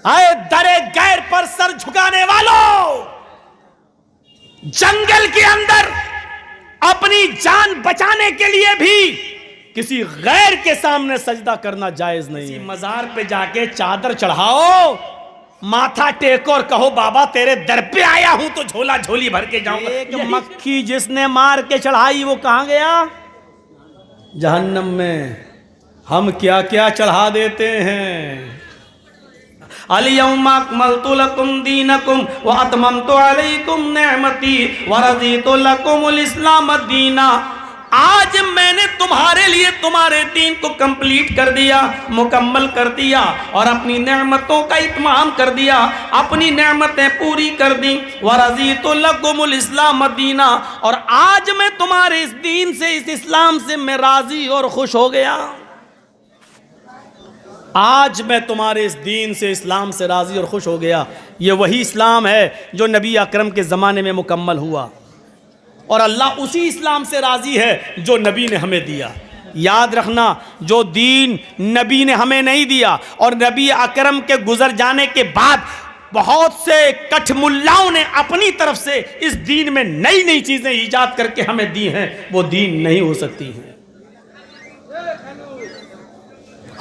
आए दरे गैर पर सर झुकाने वालों, जंगल के अंदर अपनी जान बचाने के लिए भी किसी गैर के सामने सजदा करना जायज नहीं है। मजार पे जाके चादर चढ़ाओ, माथा टेको और कहो बाबा तेरे दर पे आया हूं तो झोला झोली भर के जाऊंगा। एक मक्खी जिसने मार के चढ़ाई वो कहां गया? जहन्नम में। हम क्या क्या चढ़ा देते हैं। अल-यौमा अकमलतु लकुम दीनकुम व अतममतु अलैकुम निअमती व रज़ीतु लकुमुल इस्लाम दीना। आज मैंने तुम्हारे लिए तुम्हारे दीन को कंप्लीट कर दिया, मुकम्मल कर दिया और अपनी नेमतों का इत्माम कर दिया, अपनी नेमतें पूरी कर दी। व रज़ीतु लकुमुल इस्लाम दीना, और आज मैं तुम्हारे इस दीन से, इस इस्लाम से मैं राजी और खुश हो गया। आज मैं तुम्हारे इस दीन से, इस्लाम से राजी और खुश हो गया। ये वही इस्लाम है जो नबी अकरम के ज़माने में मुकम्मल हुआ, और अल्लाह उसी इस्लाम से राजी है जो नबी ने हमें दिया। याद रखना, जो दीन नबी ने हमें नहीं दिया और नबी अकरम के गुजर जाने के बाद बहुत से कठमुल्लाओं ने अपनी तरफ से इस दीन में नई नई चीजें ईजाद करके हमें दी हैं, वो दीन नहीं हो सकती हैं।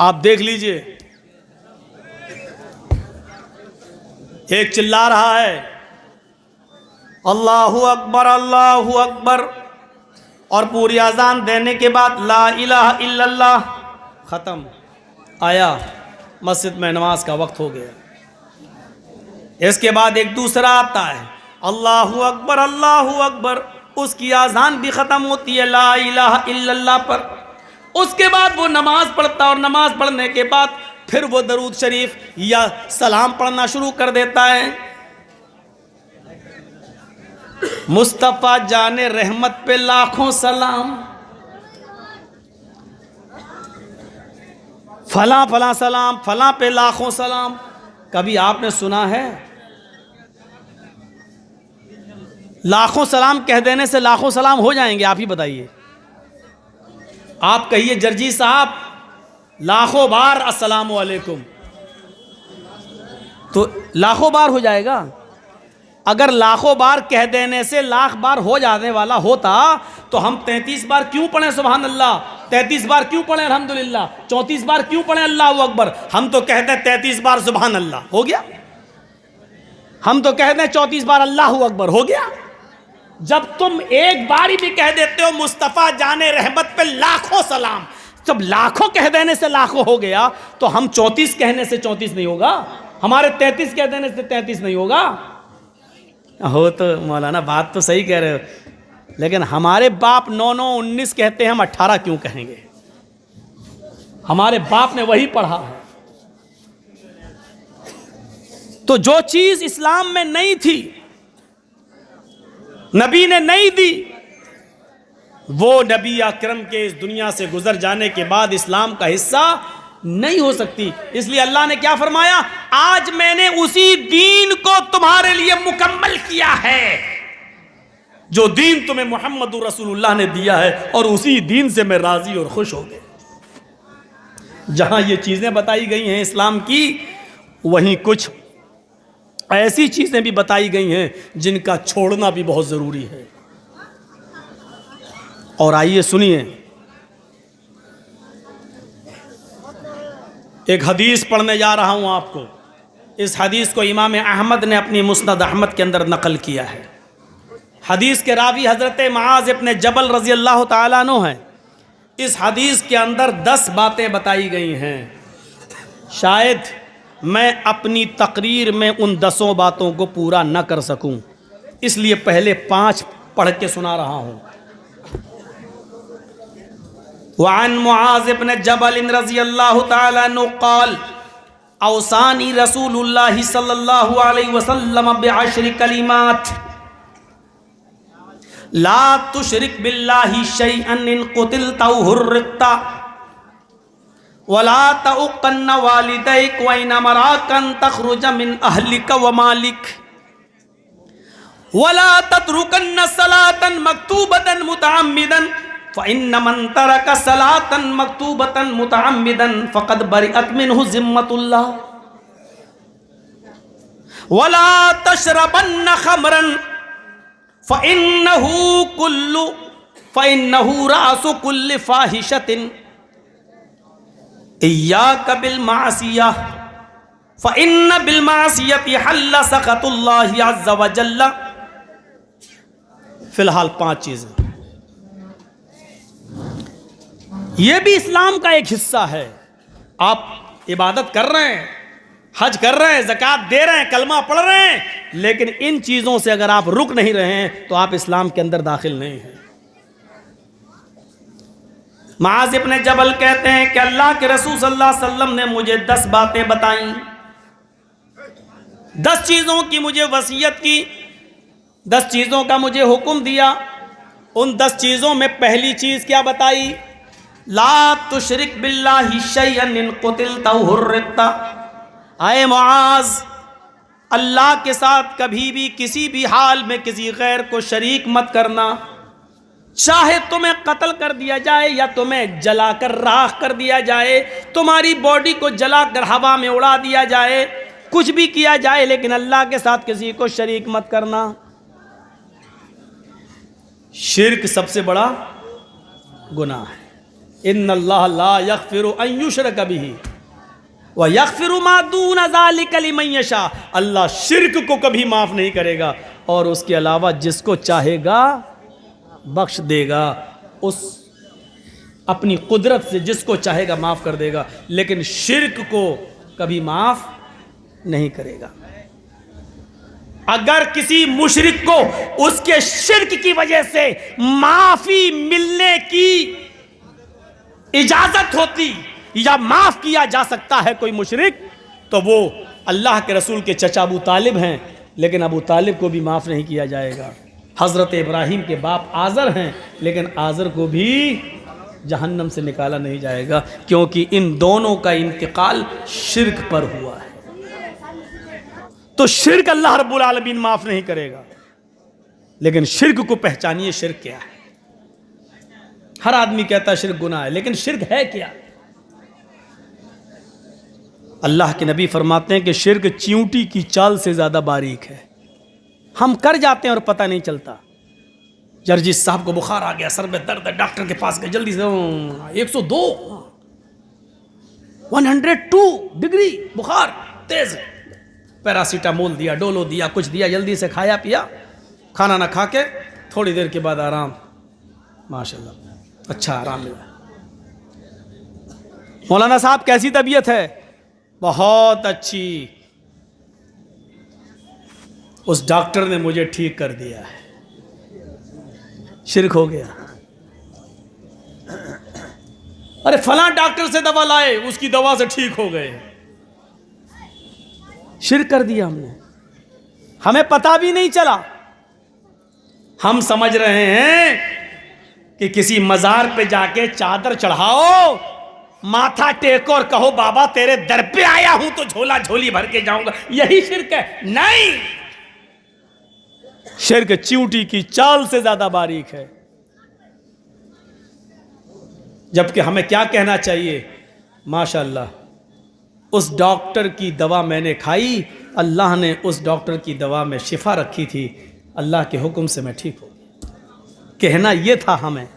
आप देख लीजिए, एक चिल्ला रहा है अल्लाहु अकबर अल्लाहु अकबर, और पूरी अजान देने के बाद ला इलाहा इल्लल्लाह, ख़त्म, आया मस्जिद में नमाज का वक्त हो गया। इसके बाद एक दूसरा आता है अल्लाहु अकबर अल्लाहु अकबर, उसकी अजान भी ख़त्म होती है ला इलाहा इल्लल्लाह पर। उसके बाद वो नमाज पढ़ता है और नमाज पढ़ने के बाद फिर वो दरूद शरीफ या सलाम पढ़ना शुरू कर देता है। मुस्तफ़ा जाने रहमत पे लाखों सलाम, फला फला सलाम, फला पे लाखों सलाम। कभी आपने सुना है लाखों सलाम कह देने से लाखों सलाम हो जाएंगे? आप ही बताइए। आप कहिए जर्जी साहब लाखों बार अस्सलामु अलैकुम, तो लाखों बार हो जाएगा। अगर लाखों बार कह देने से लाख बार हो जाने वाला होता तो हम 33 बार क्यों पढ़ें सुभान अल्लाह, 33 बार क्यों पढ़ें अल्हम्दुलिल्लाह, 34 बार क्यों पढ़ें अल्लाहु अकबर? हम तो कहते हैं 33 बार सुभान अल्लाह, हो गया। हम तो कहते हैं 34 बार अल्लाहु अकबर, हो गया। जब तुम एक बारी भी कह देते हो मुस्तफ़ा जाने रहमत पे लाखों सलाम, जब लाखों कह देने से लाखों हो गया, तो हम 34 कहने से 34 नहीं होगा, हमारे 33 कह देने से 33 नहीं होगा। हो तो मौलाना बात तो सही कह रहे हो, लेकिन हमारे बाप 9 9 19 कहते हैं, हम 18 क्यों कहेंगे? हमारे बाप ने वही पढ़ा है। तो जो चीज इस्लाम में नहीं थी, नबी ने नहीं दी, वो नबी अकरम के इस दुनिया से गुजर जाने के बाद इस्लाम का हिस्सा नहीं हो सकती। इसलिए अल्लाह ने क्या फरमाया, आज मैंने उसी दीन को तुम्हारे लिए मुकम्मल किया है जो दीन तुम्हें मोहम्मद रसूलुल्लाह ने दिया है, और उसी दीन से मैं राजी और खुश हो गया। जहां ये चीजें बताई गई हैं इस्लाम की, वहीं कुछ ऐसी चीजें भी बताई गई हैं जिनका छोड़ना भी बहुत जरूरी है। और आइए सुनिए, एक हदीस पढ़ने जा रहा हूं आपको। इस हदीस को इमाम अहमद ने अपनी मुस्नद अहमद के अंदर नकल किया है। हदीस के रावी हजरत मुआज़ इब्न जबल रज़ी अल्लाह ताला अन्हु हैं। इस हदीस के अंदर 10 बातें बताई गई हैं। शायद मैं अपनी तकरीर में उन 10 बातों को पूरा न कर सकूं, इसलिए पहले 5 पढ़ के सुना रहा हूं। वअन मुआज़ इब्न जबल रज़ी अल्लाह ताला अन्हु क़ाल औसानी रसूलुल्लाह सल्लल्लाहु अलैहि वसल्लम बिअश्रि कलिमात ला तुशरिक बिल्लाहि शैअन इन क़ुतिलता हुर्रिक़ता वला तउक़न्न वालिदैक व इन अमराकन तख़रुज मिन अहलिक व मालिक वला ततरुकन्न सलातन मक्तूबतन मुतअम्मिदन फ़इन्न मन तरक सलातन मक्तूबतन मुतअम्मिदन फ़क़द बरिअत मिन्हु ज़िम्मतुल्लाह। वला तशरबन्न खमरन फ़इन्नहु रासु कुल्लि फ़ाहिशतिन इय्याका बिल मासिया फ़इन्न बिल मासियति हल्ल सख़तुल्लाहि अज़्ज़ व जल्ल। फिलहाल 5 चीजें, यह भी इस्लाम का एक हिस्सा है। आप इबादत कर रहे हैं, हज कर रहे हैं, ज़कात दे रहे हैं, कलमा पढ़ रहे हैं, लेकिन इन चीजों से अगर आप रुक नहीं रहे हैं तो आप इस्लाम के अंदर दाखिल नहीं हैं। मुआज़ इब्न जबल कहते हैं कि अल्लाह के रसूल सल्लल्लाहु अलैहि वसल्लम ने मुझे 10 बातें बताई, 10 चीजों की मुझे वसीयत की, 10 चीजों का मुझे हुक्म दिया। उन 10 चीजों में पहली चीज क्या बताई? ला तुशरिक बिल्लाहि शैअन इन कुतिलता हुर्रिकता। आए मुआज़, अल्लाह के साथ कभी भी किसी भी हाल में किसी गैर को शरीक मत करना। चाहे तुम्हें कत्ल कर दिया जाए या तुम्हें जलाकर राख कर दिया जाए, तुम्हारी बॉडी को जलाकर हवा में उड़ा दिया जाए, कुछ भी किया जाए, लेकिन अल्लाह के साथ किसी को शरीक मत करना। शिर्क सबसे बड़ा गुनाह है। इन्नल्लाह ला यग़फ़िरु अन युशरक बिही व यग़फ़िरु मा दून ज़ालिका लिमन यशा। अल्लाह शिर्क को कभी माफ नहीं करेगा और उसके अलावा जिसको चाहेगा बख्श देगा। उस अपनी कुदरत से जिसको चाहेगा माफ कर देगा, लेकिन शिर्क को कभी माफ नहीं करेगा। अगर किसी मुशरिक को उसके शिर्क की वजह से माफी मिलने की इजाजत होती या माफ किया जा सकता है कोई मुशरिक, तो वो अल्लाह के रसूल के चचा अबू तालिब हैं, लेकिन अबू तालिब को भी माफ नहीं किया जाएगा। हजरत इब्राहिम के बाप आज़र हैं, लेकिन आज़र को भी जहन्नम से निकाला नहीं जाएगा, क्योंकि इन दोनों का इंतकाल शिर्क पर हुआ है। तो शिर्क अल्लाह रब्बुल आलमीन माफ नहीं करेगा, लेकिन शिर्क को पहचानिए, शिर्क क्या है। हर आदमी कहता है शिर्क गुनाह है, लेकिन शिर्क है क्या? अल्लाह के नबी फरमाते हैं कि शिर्क चींटी की चाल से ज्यादा बारीक है। हम कर जाते हैं और पता नहीं चलता। जर्जिस साहब को बुखार आ गया, सर में दर्द है, डॉक्टर के पास गए, जल्दी से 102 102 डिग्री बुखार तेज, पैरासीटामोल दिया, डोलो दिया, कुछ दिया, जल्दी से खाया पिया, खाना ना खा के थोड़ी देर के बाद आराम, माशाल्लाह अच्छा आराम मिला। मौलाना साहब कैसी तबीयत है? बहुत अच्छी। उस डॉक्टर ने मुझे ठीक कर दिया है। शिर्क हो गया। अरे फलां डॉक्टर से दवा लाए, उसकी दवा से ठीक हो गए। शिर्क कर दिया हमने, हमें पता भी नहीं चला। हम समझ रहे हैं कि किसी मजार पे जाके चादर चढ़ाओ, माथा टेको और कहो बाबा तेरे दर पे आया हूं तो झोला झोली भर के जाऊंगा, यही शिर्क है? नहीं, शिर्क चींटी की चाल से ज्यादा बारीक है। जबकि हमें क्या कहना चाहिए? माशाअल्लाह, उस डॉक्टर की दवा मैंने खाई, अल्लाह ने उस डॉक्टर की दवा में शिफा रखी थी, अल्लाह के हुक्म से मैं ठीक हो गया। कहना यह था हमें,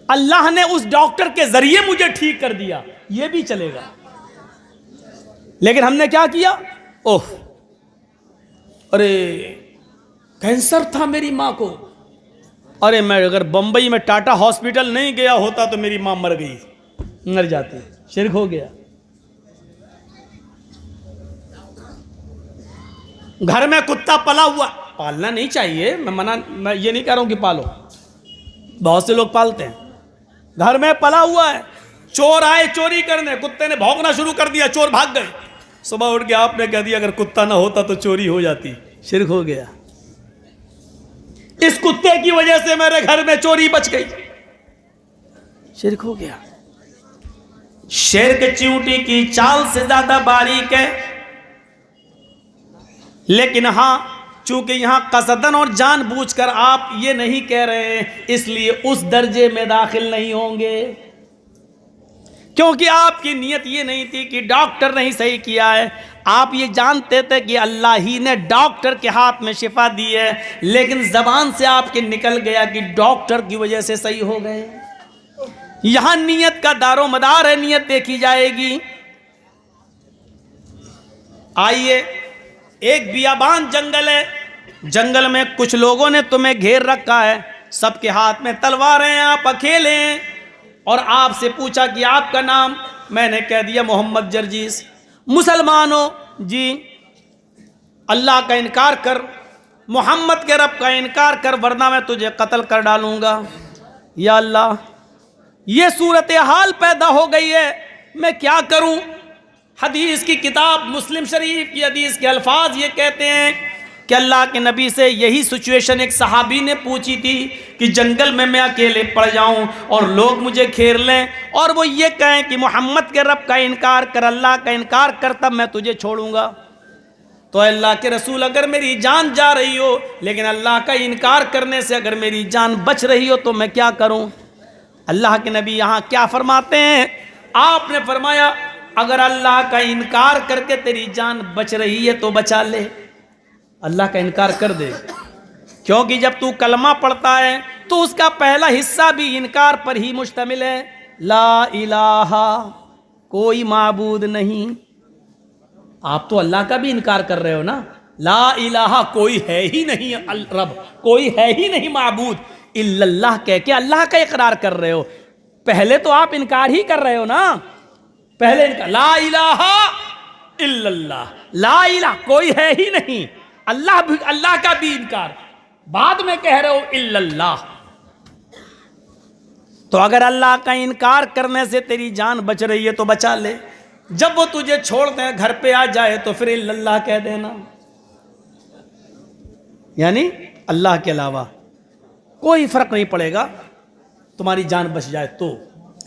अल्लाह ने उस डॉक्टर के जरिए मुझे ठीक कर दिया, यह भी चलेगा। लेकिन हमने क्या किया? ओह, अरे कैंसर था मेरी मां को, अरे मैं अगर बंबई में टाटा हॉस्पिटल नहीं गया होता तो मेरी मां मर गई, मर जाती। शिर्क हो गया। घर में कुत्ता पला हुआ, पालना नहीं चाहिए, मैं ये नहीं कह रहा हूं कि पालो, बहुत से लोग पालते हैं। घर में पला हुआ है, चोर आए चोरी करने, कुत्ते ने भौंकना शुरू कर दिया, चोर भाग गए। सुबह उठ के आपने कह दिया अगर कुत्ता ना होता तो चोरी हो जाती। शिर्क हो गया। इस कुत्ते की वजह से मेरे घर में चोरी बच गई। शिर्क हो गया। शिर्क चींटी की चाल से ज्यादा बारीक है, लेकिन हां, चूंकि यहां कसदन और जानबूझकर आप ये नहीं कह रहे हैं, इसलिए उस दर्जे में दाखिल नहीं होंगे। क्योंकि आपकी नीयत ये नहीं थी कि डॉक्टर नहीं सही किया है, आप ये जानते थे कि अल्लाह ही ने डॉक्टर के हाथ में शिफा दी है, लेकिन जबान से आपके निकल गया कि डॉक्टर की वजह से सही हो गए। यहां नीयत का दारो मदार है, नीयत देखी जाएगी। आइए, एक बियाबान जंगल है, जंगल में कुछ लोगों ने तुम्हें घेर रखा है, सबके हाथ में तलवारें हैं, आप अकेले हैं, और आपसे पूछा कि आपका नाम, मैंने कह दिया मोहम्मद जर्जीस। मुसलमान हो जी, अल्लाह का इनकार कर, मोहम्मद के रब का इनकार कर, वरना मैं तुझे कत्ल कर डालूंगा। या अल्लाह, ये सूरत हाल पैदा हो गई है, मैं क्या करूं। हदीस की किताब मुस्लिम शरीफ की हदीस के अल्फाज ये कहते हैं कि अल्लाह के नबी से यही सिचुएशन एक सहाबी ने पूछी थी कि जंगल में मैं अकेले पड़ जाऊं और लोग मुझे घेर लें और वो ये कहें कि मोहम्मद के रब का इनकार कर, अल्लाह का इनकार कर, तब मैं तुझे छोड़ूंगा। तो अल्लाह के रसूल, अगर मेरी जान जा रही हो, लेकिन अल्लाह का इनकार करने से अगर मेरी जान बच रही हो तो मैं क्या करूं। अल्लाह के नबी यहाँ क्या फरमाते हैं, आपने फरमाया अगर अल्लाह का इनकार करके तेरी जान बच रही है तो बचा ले, अल्लाह का इनकार कर दे। क्योंकि जब तू कलमा पढ़ता है तो उसका पहला हिस्सा भी इनकार पर ही मुश्तमिल है। ला इलाहा, कोई माबूद नहीं। आप तो अल्लाह का भी इनकार कर रहे हो ना। ला इलाहा, कोई है ही नहीं रब, कोई है ही नहीं माबूद इल्लल्लाह कह के अल्लाह का इकरार कर रहे हो। पहले तो आप इनकार ही कर रहे हो ना, पहले इनकार, ला इलाहा इल्लल्लाह, ला इलाहा, कोई है ही नहीं, अल्लाह का भी इनकार, बाद में कह रहे हो इल्लल्लाह। तो अगर अल्लाह का इनकार करने से तेरी जान बच रही है तो बचा ले, जब वो तुझे छोड़ दे, घर पे आ जाए तो फिर इल्लल्लाह कह देना, यानी अल्लाह के अलावा कोई फर्क नहीं पड़ेगा, तुम्हारी जान बच जाए तो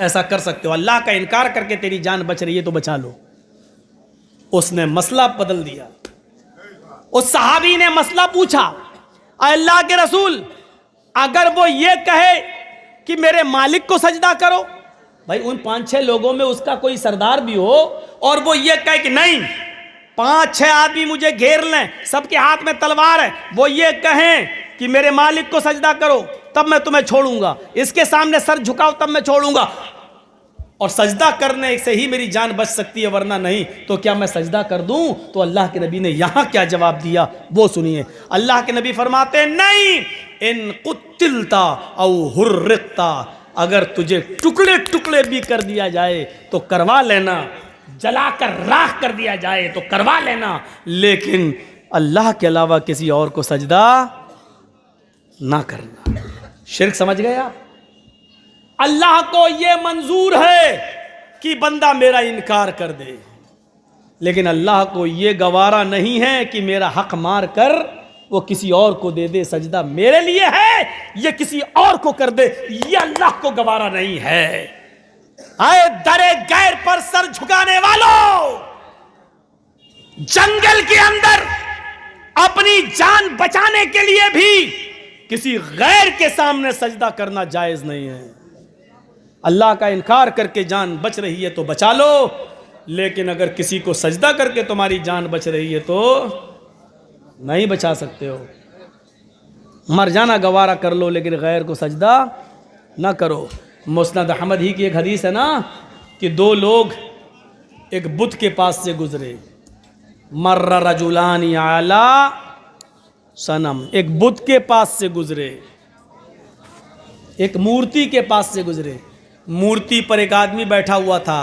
ऐसा कर सकते हो। अल्लाह का इनकार करके तेरी जान बच रही है तो बचा लो। उसने मसला बदल दिया। उस सहाबी ने मसला पूछा, अल्लाह के रसूल, अगर वो ये कहे कि मेरे मालिक को सजदा करो, भाई उन 5-6 लोगों में उसका कोई सरदार भी हो और वो ये कहे कि नहीं, 5-6 आदमी मुझे घेर लें, सबके हाथ में तलवार है, वो ये कहें कि मेरे मालिक को सजदा करो तब मैं तुम्हें छोड़ूंगा, इसके सामने सर झुकाओ तब मैं छोड़ूंगा, और सजदा करने से ही मेरी जान बच सकती है, वरना नहीं, तो क्या मैं सजदा कर दूं। तो अल्लाह के नबी ने यहां क्या जवाब दिया वो सुनिए। अल्लाह के नबी फरमाते हैं, नहीं, इन कुतिलता औ हुर्रिकता, अगर तुझे टुकड़े टुकड़े भी कर दिया जाए तो करवा लेना, जलाकर राख कर दिया जाए तो करवा लेना, लेकिन अल्लाह के अलावा किसी और को सजदा ना करना। शिर्क समझ गए आप। अल्लाह को यह मंजूर है कि बंदा मेरा इनकार कर दे, लेकिन अल्लाह को यह गवारा नहीं है कि मेरा हक मार कर वो किसी और को दे दे, सजदा मेरे लिए है, ये किसी और को कर दे, ये अल्लाह को गवारा नहीं है। आए दरे गैर पर सर झुकाने वालों, जंगल के अंदर अपनी जान बचाने के लिए भी किसी गैर के सामने सजदा करना जायज नहीं है। अल्लाह का इनकार करके जान बच रही है तो बचा लो, लेकिन अगर किसी को सजदा करके तुम्हारी जान बच रही है तो नहीं बचा सकते हो। मर जाना गवारा कर लो, लेकिन गैर को सजदा ना करो। मुस्नद अहमद ही की एक हदीस है ना कि 2 लोग एक बुत के पास से गुजरे, मर्रा रजुलानी आला सनम, एक बुत के पास से गुजरे, एक मूर्ति के पास से गुजरे। मूर्ति पर एक आदमी बैठा हुआ था,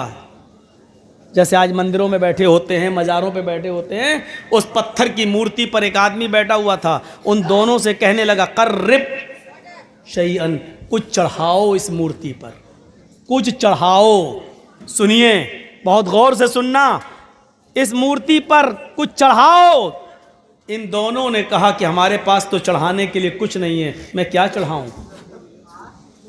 जैसे आज मंदिरों में बैठे होते हैं, मज़ारों पे बैठे होते हैं, उस पत्थर की मूर्ति पर एक आदमी बैठा हुआ था। उन दोनों से कहने लगा, कर्रिब शैअन, कुछ चढ़ाओ इस मूर्ति पर, कुछ चढ़ाओ। सुनिए, बहुत गौर से सुनना, इस मूर्ति पर कुछ चढ़ाओ। इन दोनों ने कहा कि हमारे पास तो चढ़ाने के लिए कुछ नहीं है, मैं क्या चढ़ाऊं।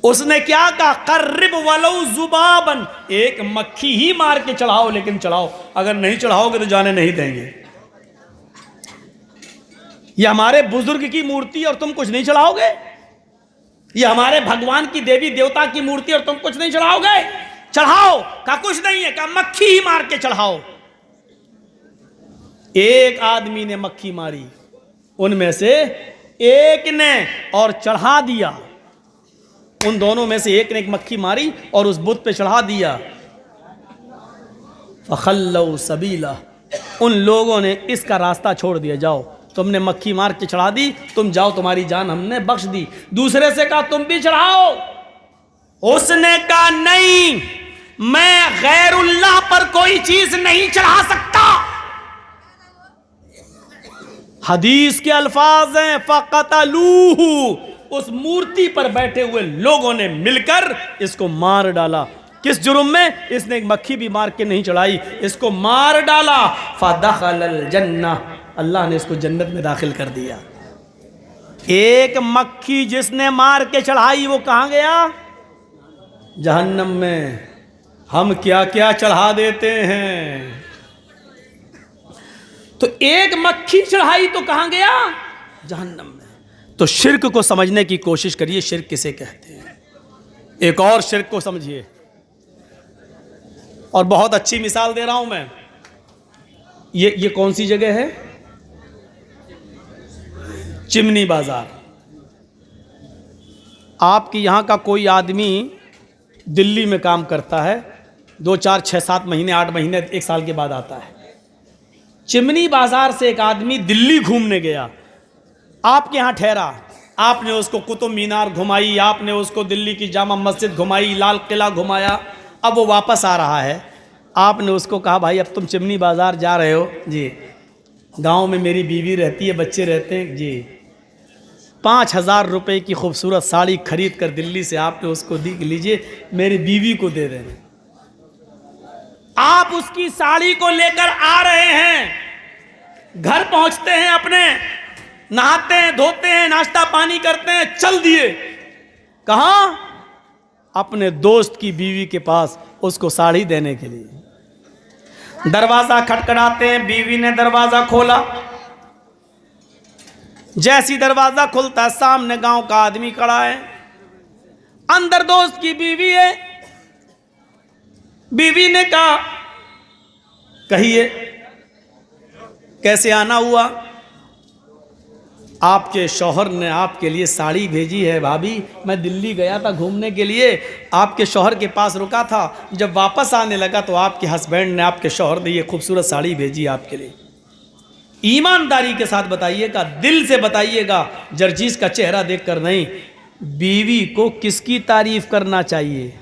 उसने क्या कहा, कर्रिब वलो जुबाबन, एक मक्खी ही मार के चढ़ाओ, लेकिन चढ़ाओ, अगर नहीं चढ़ाओगे तो जाने नहीं देंगे। ये हमारे बुजुर्ग की मूर्ति और तुम कुछ नहीं चढ़ाओगे, ये हमारे भगवान की देवी देवता की मूर्ति और तुम कुछ नहीं चढ़ाओगे, चढ़ाओ, कहा कुछ नहीं है, कहा मक्खी ही मार के चढ़ाओ। एक आदमी ने मक्खी मारी, उनमें से एक ने और चढ़ा दिया। उन दोनों में से एक ने एक मक्खी मारी और उस बुत पे चढ़ा दिया। फखल्लौ सबीला, उन लोगों ने इसका रास्ता छोड़ दिया, जाओ तुमने मक्खी मार के चढ़ा दी, तुम जाओ, तुम्हारी जान हमने बख्श दी। दूसरे से कहा तुम भी चढ़ाओ, उसने कहा नहीं, मैं गैरुल्लाह पर कोई चीज नहीं चढ़ा सकता। हदीस के अल्फाज हैं फक़तलूहु, उस मूर्ति पर बैठे हुए लोगों ने मिलकर इसको मार डाला। किस जुर्म में? इसने एक मक्खी भी मार के नहीं चढ़ाई, इसको मार डाला। फदखलल जन्नह, अल्लाह ने इसको जन्नत में दाखिल कर दिया। एक मक्खी जिसने मार के चढ़ाई वो कहां गया? जहन्नम में। हम क्या क्या चढ़ा देते हैं। तो एक मक्खी चढ़ाई तो कहां गया? जहन्नम में। तो शिर्क को समझने की कोशिश करिए, शिर्क किसे कहते हैं। एक और शिर्क को समझिए, और बहुत अच्छी मिसाल दे रहा हूं मैं। ये कौन सी जगह है? चिमनी बाजार। आपके यहां का कोई आदमी दिल्ली में काम करता है, 2, 4, 6, 7 महीने, 8 महीने, 1 साल के बाद आता है। चिमनी बाजार से एक आदमी दिल्ली घूमने गया, आपके यहाँ ठहरा, आपने उसको कुतुब मीनार घुमाई, आपने उसको दिल्ली की जामा मस्जिद घुमाई, लाल किला घुमाया। अब वो वापस आ रहा है, आपने उसको कहा भाई अब तुम चिमनी बाजार जा रहे हो जी, गांव में मेरी बीवी रहती है, बच्चे रहते हैं जी, 5,000 रुपये की खूबसूरत साड़ी खरीद कर दिल्ली से आपने उसको दी, लीजिए मेरी बीवी को दे देना। आप उसकी साड़ी को लेकर आ रहे हैं, घर पहुंचते हैं, अपने नहाते हैं, धोते हैं, नाश्ता पानी करते हैं, चल दिए कहां? अपने दोस्त की बीवी के पास उसको साड़ी देने के लिए। दरवाजा खटखटाते हैं, बीवी ने दरवाजा खोला। जैसी दरवाजा खुलता है, सामने गांव का आदमी खड़ा है, अंदर दोस्त की बीवी है। बीवी ने कहा कहिए कैसे आना हुआ? आपके शौहर ने आपके लिए साड़ी भेजी है भाभी, मैं दिल्ली गया था घूमने के लिए, आपके शौहर के पास रुका था, जब वापस आने लगा तो आपके हस्बैंड ने, आपके शौहर ने ये खूबसूरत साड़ी भेजी आपके लिए। ईमानदारी के साथ बताइएगा, दिल से बताइएगा, जर्जीस का चेहरा देखकर नहीं। बीवी को किसकी तारीफ करना चाहिए?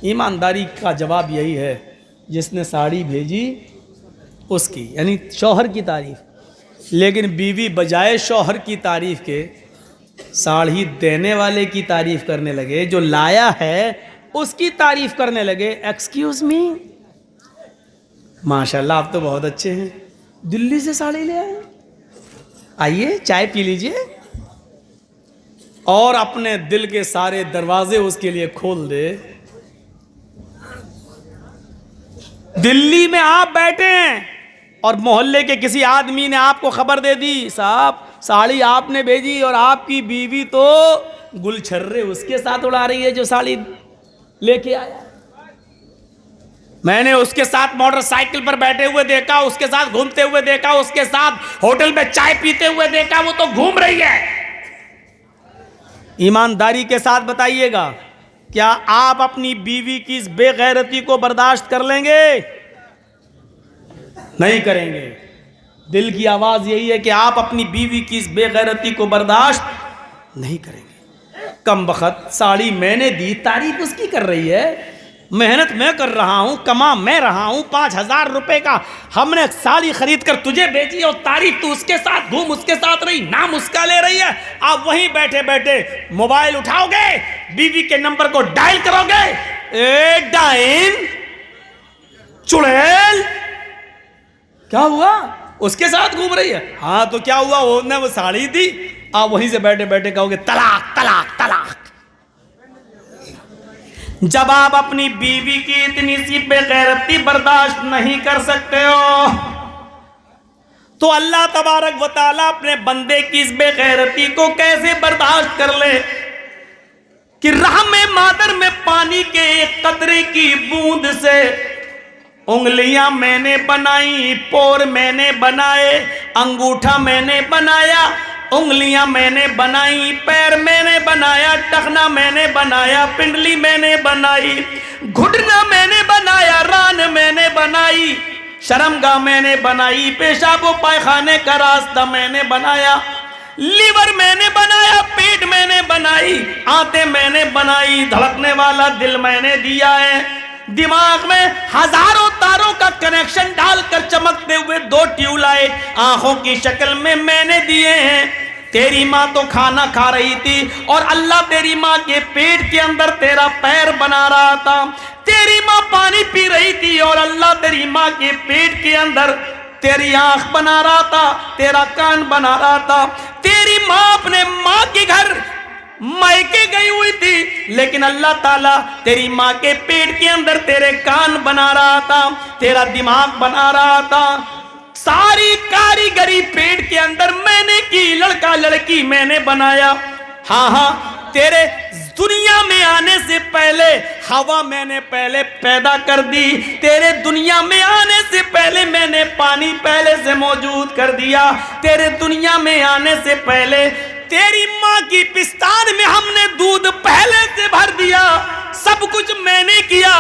ईमानदारी का जवाब यही है, जिसने साड़ी भेजी उसकी, यानी शौहर की तारीफ। लेकिन बीवी बजाय शौहर की तारीफ के साड़ी देने वाले की तारीफ करने लगे, जो लाया है उसकी तारीफ करने लगे। एक्सक्यूज मी, माशाल्लाह आप तो बहुत अच्छे हैं, दिल्ली से साड़ी ले आए, आइए चाय पी लीजिए, और अपने दिल के सारे दरवाजे उसके लिए खोल दे। दिल्ली में आप बैठे हैं और मोहल्ले के किसी आदमी ने आपको खबर दे दी, साहब साड़ी आपने भेजी, और आपकी बीवी तो गुलछर्रे उसके साथ उड़ा रही है जो साड़ी लेके आया। मैंने उसके साथ मोटरसाइकिल पर बैठे हुए देखा, उसके साथ घूमते हुए देखा, उसके साथ होटल में चाय पीते हुए देखा, वो तो घूम रही है। ईमानदारी के साथ बताइएगा, क्या आप अपनी बीवी की इस बेगैरती को बर्दाश्त कर लेंगे? नहीं करेंगे। दिल की आवाज यही है कि आप अपनी बीवी की इस बेगैरती को बर्दाश्त नहीं करेंगे। कम बखत साड़ी मैंने दी, तारीफ उसकी कर रही है, मेहनत मैं कर रहा हूं, कमा मैं रहा हूं, 5,000 रुपए का हमने साड़ी खरीद कर तुझे बेची, और तारीफ तू उसके साथ घूम, उसके साथ रही, नाम उसका ले रही है। आप वहीं बैठे बैठे मोबाइल उठाओगे, बीवी के नंबर को डायल करोगे, ए डाइन चुड़ैल, क्या हुआ? उसके साथ घूम रही है। हाँ तो क्या हुआ? उसने वो साड़ी दी, आप वहीं से बैठे बैठे कहोगे तलाक तलाक तलाक। जब आप अपनी बीवी की इतनी सी बेगैरती बर्दाश्त नहीं कर सकते हो, तो अल्लाह तबारक व तआला अपने बंदे की इस बेगैरती को कैसे बर्दाश्त कर ले? कि रहमे मादर में पानी के एक कतरे की बूंद से उंगलियां मैंने बनाई, पोर मैंने बनाए, अंगूठा मैंने बनाया, उंगलियां मैंने बनाई, पैर मैंने बनाया, टखना मैंने बनाया, पिंडली मैंने बनाई, घुटना मैंने बनाया, रान मैंने बनाई, शर्मगाह मैंने बनाई, पेशाब व पायखाने का रास्ता मैंने बनाया, लीवर मैंने बनाया, पेट मैंने बनाई, आंतें मैंने बनाई, धड़कने वाला दिल मैंने दिया है, दिमाग में हजारों तारों का कनेक्शन डालकर चमकते हुए 2 ट्यूबलाइट आंखों की शक्ल में मैंने दिए हैं। तेरी माँ तो खाना खा रही थी और अल्लाह तेरी माँ के पेट के अंदर तेरा पैर बना रहा था। तेरी माँ पानी पी रही थी और अल्लाह तेरी माँ के पेट के अंदर तेरी आंख बना रहा था, तेरा कान बना रहा था। तेरी माँ अपने माँ के घर मायके गई हुई थी, लेकिन अल्लाह ताला तेरी माँ के पेट के अंदर तेरे कान बना रहा था, तेरा दिमाग बना रहा था। सारी कारीगरी पेट के अंदर मैंने की, लड़का लड़की मैंने बनाया। हाँ हाँ, तेरे दुनिया में आने से पहले हवा मैंने पहले पैदा कर दी, तेरे दुनिया में आने से पहले मैंने पानी पहले से मौजूद कर दिया, तेरे दुनिया में आने से पहले तेरी माँ की पिस्तान में हमने दूध पहले से भर दिया। सब कुछ मैंने किया।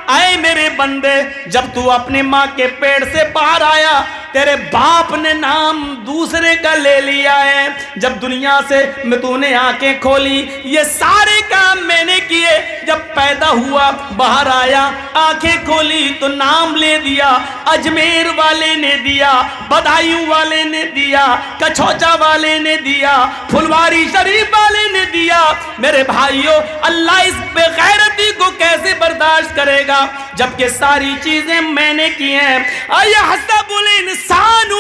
आए मेरे बंदे, जब तू अपने माँ के पेट से बाहर आया, तेरे बाप ने नाम दूसरे का ले लिया है। जब दुनिया से मैं तूने आंखें खोली, ये सारे काम मैंने किए। जब पैदा हुआ, बाहर आया, आंखें खोली तो नाम ले दिया। अजमेर वाले ने दिया, बदायूं वाले ने दिया, कछौचा वाले ने दिया, फुलवारी शरीफ वाले ने दिया। मेरे भाइयों, अल्लाह इस बेगैरती को कैसे बर्दाश्त करेगा जबकि सारी चीजें मैंने की हैं। अयहसबुल इंसानु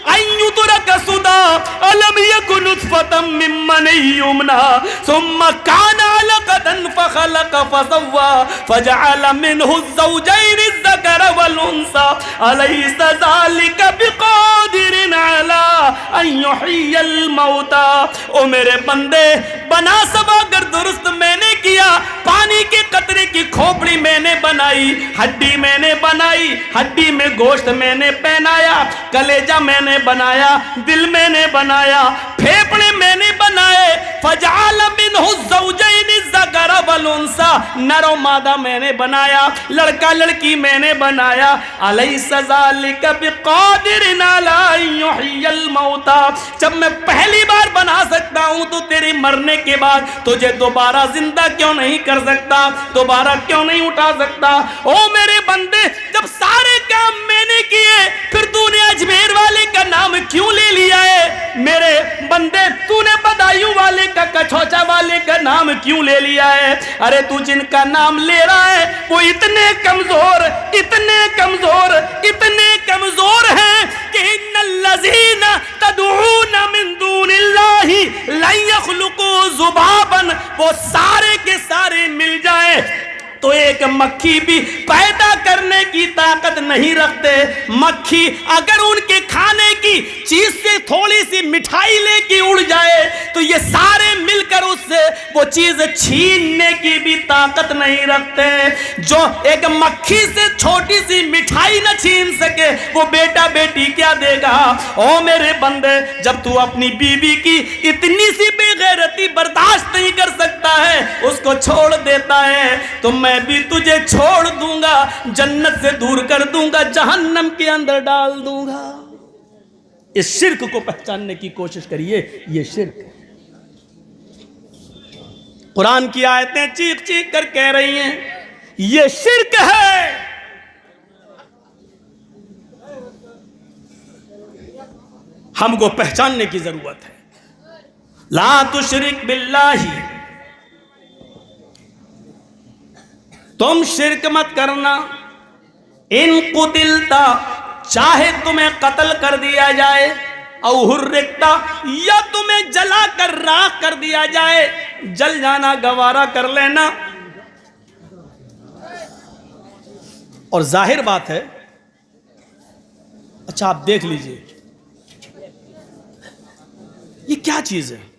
अन युतरक सुदा अलम यकुन नुतफतम मिम्मन युमना सुम्मा काना अलकतन फखलक फसव्वा फजअल मिनहु ज़ौजैन अज़्ज़कर वल उन्सा अलैसा ज़ालिका बिक़ादिरिन अला अन युह्यिल मौता। ओ मेरे बंदे, बना सब अगर दुरुस्त मैंने किया। पानी के कतरे की खोपड़ी मैंने बनाई, हड्डी मैंने बनाई, हड्डी में गोश्त मैंने पहनाया, कलेजा मैंने बनाया, दिल मैंने बनाया, फेफड़े मैंने बनाए। फजअल मिनहु ज़ौजैन अज़्ज़कर वल उन्सा, नर और मादा मैंने बनाया, लड़का लड़की मैंने बनाया। अलैसा ज़ालिका बिक़ादिरिन अला अन युह्यिल मौता। जब मैं पहली बार बना सकता हूं तो तेरे मरने के बाद तुझे दोबारा जिंदा क्यों नहीं कर सकता, दोबारा क्यों नहीं उठा सकता? ओ मेरे बंदे, जब सारे काम मैंने किए, फिर तूने अजमेर वाले का नाम क्यों ले लिया है? मेरे बंदे, तूने बदायूं वाले का, कछौचा वाले का नाम क्यों ले लिया है? अरे तू जिनका नाम ले रहा है वो इतने कमजोर, इतने कमजोर, इतने कमजोर हैं कि इन्नल्लज़ीना तदऊना मिन दूनिल्लाहि लन यख़्लुक़ू ज़ुबाबन, वो सारे के सारे मिल जाए तो एक मक्खी भी पैदा करने की ताकत नहीं रखते। मक्खी अगर उनके खाने की चीज से थोड़ी सी मिठाई लेके उड़ जाए तो ये सारे मिलकर उससे वो चीज छीनने की भी ताकत नहीं रखते। जो एक मक्खी से छोटी सी मिठाई न छीन सके वो बेटा बेटी क्या देगा? ओ मेरे बंदे, जब तू अपनी बीवी की इतनी सी बेगैरती बर्दाश्त नहीं कर सकता है, उसको छोड़ देता है, तो मैं भी तुझे छोड़ दूंगा, जन्नत से दूर कर दूंगा, जहन्नम के अंदर डाल दूंगा। इस शिर्क को पहचानने की कोशिश करिए। ये शिर्क, कुरान की आयतें चीख चीख कर कह रही हैं ये शिर्क है। हमको पहचानने की जरूरत है। ला तुशरिक बिल्लाही, तुम शिर्क मत करना। इन कुतिलता, चाहे तुम्हें कत्ल कर दिया जाए, औ हुर्रिकता, या तुम्हें जला कर राख कर दिया जाए, जल जाना गवारा कर लेना। और जाहिर बात है, अच्छा आप देख लीजिए ये क्या चीज है।